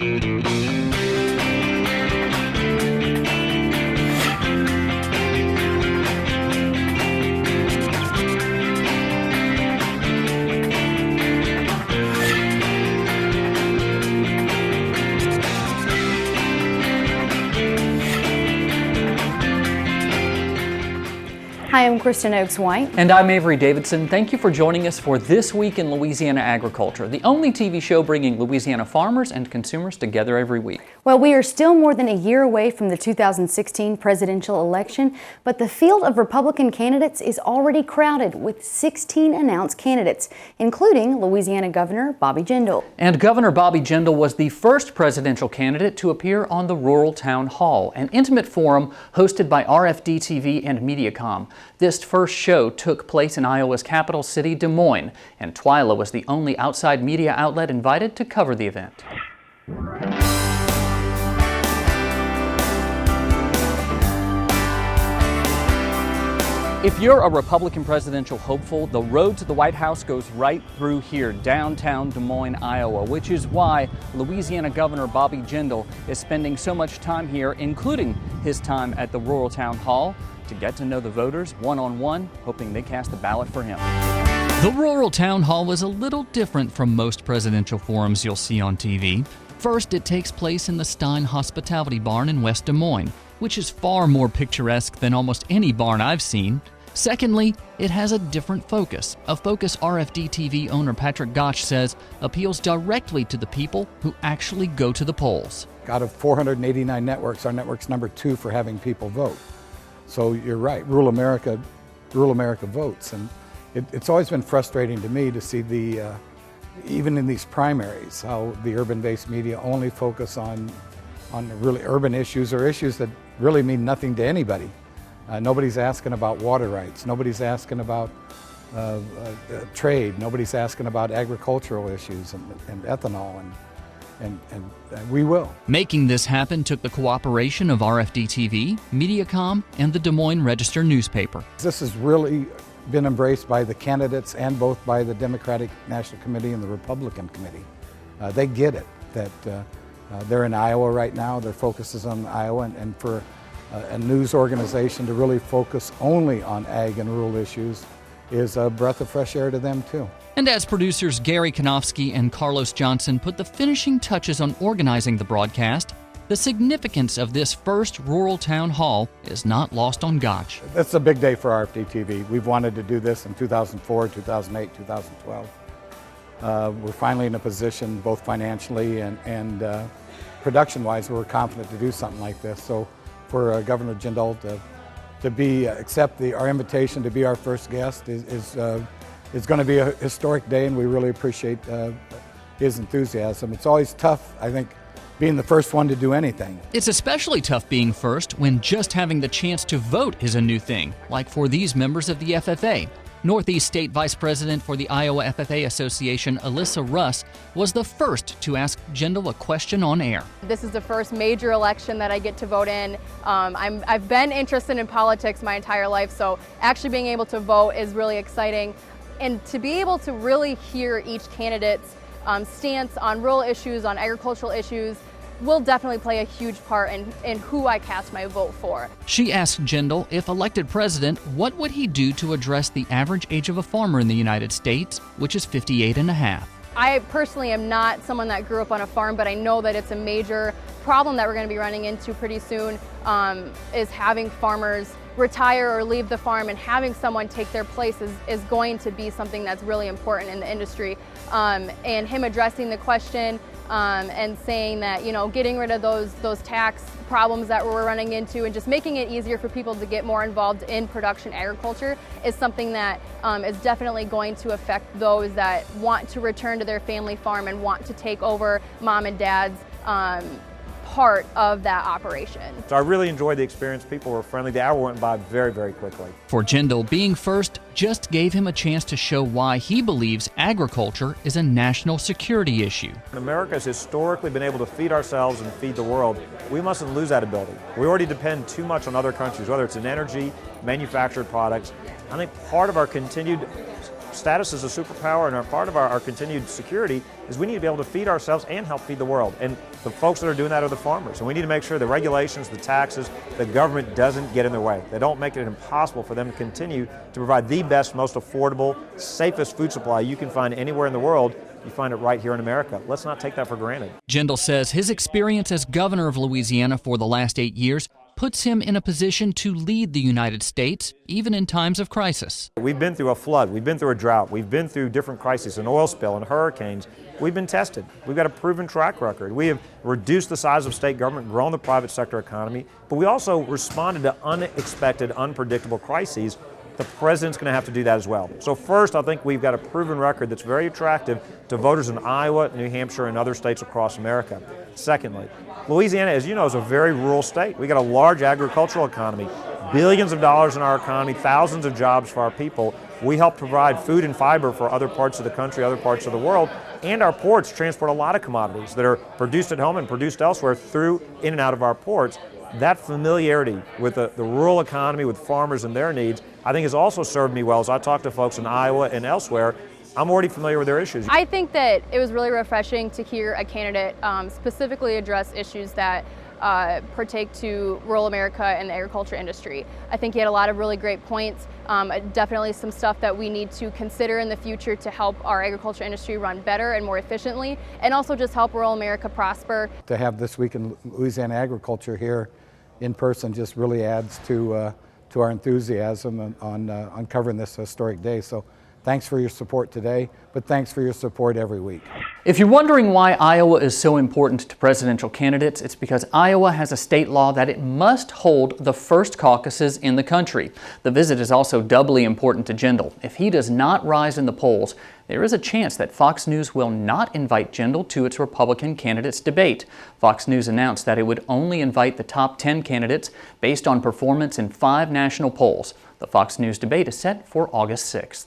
Hi, I'm Kristen Oakes-White. And I'm Avery Davidson. Thank you for joining us for This Week in Louisiana Agriculture, the only TV show bringing Louisiana farmers and consumers together every week. Well, we are still more than a year away from the 2016 presidential election, but the field of Republican candidates is already crowded with 16 announced candidates, including Louisiana Governor Bobby Jindal. And Governor Bobby Jindal was the first presidential candidate to appear on the Rural Town Hall, an intimate forum hosted by RFD-TV and Mediacom. This first show took place in Iowa's capital city, Des Moines, and TWILA was the only outside media outlet invited to cover the event. If you're a Republican presidential hopeful, the road to the White House goes right through here, downtown Des Moines, Iowa, which is why Louisiana Governor Bobby Jindal is spending so much time here, including his time at the Rural Town Hall, to get to know the voters one-on-one, hoping they cast a ballot for him. The Rural Town Hall was a little different from most presidential forums you'll see on TV. First, it takes place in the Stein Hospitality Barn in West Des Moines, which is far more picturesque than almost any barn I've seen. Secondly, it has a different focus, a focus RFD-TV owner Patrick Gotch says appeals directly to the people who actually go to the polls. Out of 489 networks, our network's number 2 for having people vote. So you're right, rural America votes, and it's always been frustrating to me to see even in these primaries, how the urban-based media only focus on really urban issues or issues that really mean nothing to anybody. Nobody's asking about water rights, nobody's asking about trade, nobody's asking about agricultural issues and ethanol, and we will. Making this happen took the cooperation of RFD-TV, Mediacom, and the Des Moines Register newspaper. This has really been embraced by the candidates and both by the Democratic National Committee and the Republican Committee. They get it, that they're in Iowa right now, their focus is on Iowa, and for a news organization to really focus only on ag and rural issues is a breath of fresh air to them too. And as producers Gary Konofsky and Carlos Johnson put the finishing touches on organizing the broadcast, the significance of this first Rural Town Hall is not lost on Gotch. It's a big day for RFD-TV. We've wanted to do this in 2004, 2008, 2012. We're finally in a position, both financially and production-wise, we're confident to do something like this. So for Governor Jindal to accept our invitation to be our first guest is going to be a historic day, and we really appreciate his enthusiasm. It's always tough, I think, being the first one to do anything. It's especially tough being first when just having the chance to vote is a new thing, like for these members of the FFA. Northeast State Vice President for the Iowa FFA Association, Alyssa Russ, was the first to ask Jindal a question on air. This is the first major election that I get to vote in. I've been interested in politics my entire life, so actually being able to vote is really exciting. And to be able to really hear each candidate's stance on rural issues, on agricultural issues, will definitely play a huge part in who I cast my vote for. She asked Jindal, if elected president, what would he do to address the average age of a farmer in the United States, which is 58 and a half. I personally am not someone that grew up on a farm, but I know that it's a major problem that we're going to be running into pretty soon, is having farmers retire or leave the farm, and having someone take their place is going to be something that's really important in the industry. And him addressing the question and saying that, you know, getting rid of those tax problems that we're running into and just making it easier for people to get more involved in production agriculture is something that is definitely going to affect those that want to return to their family farm and want to take over mom and dad's part of that operation. So I really enjoyed the experience. People were friendly. The hour went by very, very quickly. For Jindal, being first just gave him a chance to show why he believes agriculture is a national security issue. America has historically been able to feed ourselves and feed the world. We mustn't lose that ability. We already depend too much on other countries, whether it's in energy, manufactured products. I think part of our continued status as a superpower and part of our continued security is we need to be able to feed ourselves and help feed the world. And the folks that are doing that are the farmers. And we need to make sure the regulations, the taxes, the government doesn't get in their way. They don't make it impossible for them to continue to provide the best, most affordable, safest food supply you can find anywhere in the world. You find it right here in America. Let's not take that for granted. Jindal says his experience as governor of Louisiana for the last 8 years puts him in a position to lead the United States, even in times of crisis. We've been through a flood, we've been through a drought, we've been through different crises, an oil spill and hurricanes. We've been tested. We've got a proven track record. We have reduced the size of state government, grown the private sector economy, but we also responded to unexpected, unpredictable crises. The president's going to have to do that as well. So first, I think we've got a proven record that's very attractive to voters in Iowa, New Hampshire, and other states across America. Secondly, Louisiana, as you know, is a very rural state. We've got a large agricultural economy, billions of dollars in our economy, thousands of jobs for our people. We help provide food and fiber for other parts of the country, other parts of the world, and our ports transport a lot of commodities that are produced at home and produced elsewhere through in and out of our ports. That familiarity with the rural economy, with farmers and their needs, I think has also served me well as I talk to folks in Iowa and elsewhere. I'm already familiar with their issues. I think that it was really refreshing to hear a candidate specifically address issues that partake to rural America and the agriculture industry. I think he had a lot of really great points, definitely some stuff that we need to consider in the future to help our agriculture industry run better and more efficiently, and also just help rural America prosper. To have This Week in Louisiana Agriculture here in person just really adds to our enthusiasm on covering this historic day. So thanks for your support today, but thanks for your support every week. If you're wondering why Iowa is so important to presidential candidates, it's because Iowa has a state law that it must hold the first caucuses in the country. The visit is also doubly important to Jindal. If he does not rise in the polls, there is a chance that Fox News will not invite Jindal to its Republican candidates debate. Fox News announced that it would only invite the top 10 candidates based on performance in 5 national polls. The Fox News debate is set for August 6th.